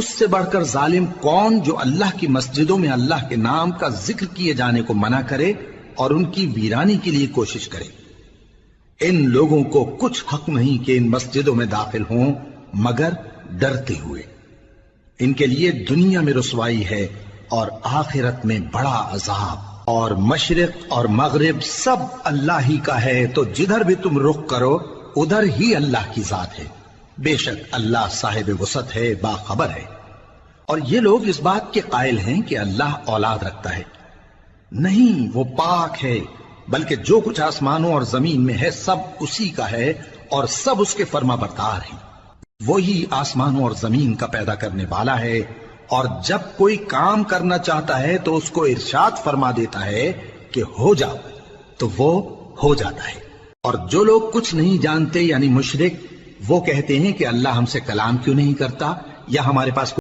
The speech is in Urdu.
اس سے بڑھ کر ظالم کون جو اللہ کی مسجدوں میں اللہ کے نام کا ذکر کیے جانے کو منع کرے اور ان کی ویرانی کے لیے کوشش کرے۔ ان لوگوں کو کچھ حق نہیں کہ ان مسجدوں میں داخل ہوں مگر ڈرتے ہوئے۔ ان کے لیے دنیا میں رسوائی ہے اور آخرت میں بڑا عذاب۔ اور مشرق اور مغرب سب اللہ ہی کا ہے، تو جدھر بھی تم رخ کرو ادھر ہی اللہ کی ذات ہے۔ بے شک اللہ صاحب وسعت ہے، باخبر ہے۔ اور یہ لوگ اس بات کے قائل ہیں کہ اللہ اولاد رکھتا ہے۔ نہیں، وہ پاک ہے، بلکہ جو کچھ آسمانوں اور زمین میں ہے سب اسی کا ہے اور سب اس کے فرما بردار ہیں۔ وہی آسمانوں اور زمین کا پیدا کرنے والا ہے، اور جب کوئی کام کرنا چاہتا ہے تو اس کو ارشاد فرما دیتا ہے کہ ہو جاؤ، تو وہ ہو جاتا ہے۔ اور جو لوگ کچھ نہیں جانتے یعنی مشرک، وہ کہتے ہیں کہ اللہ ہم سے کلام کیوں نہیں کرتا، یا ہمارے پاس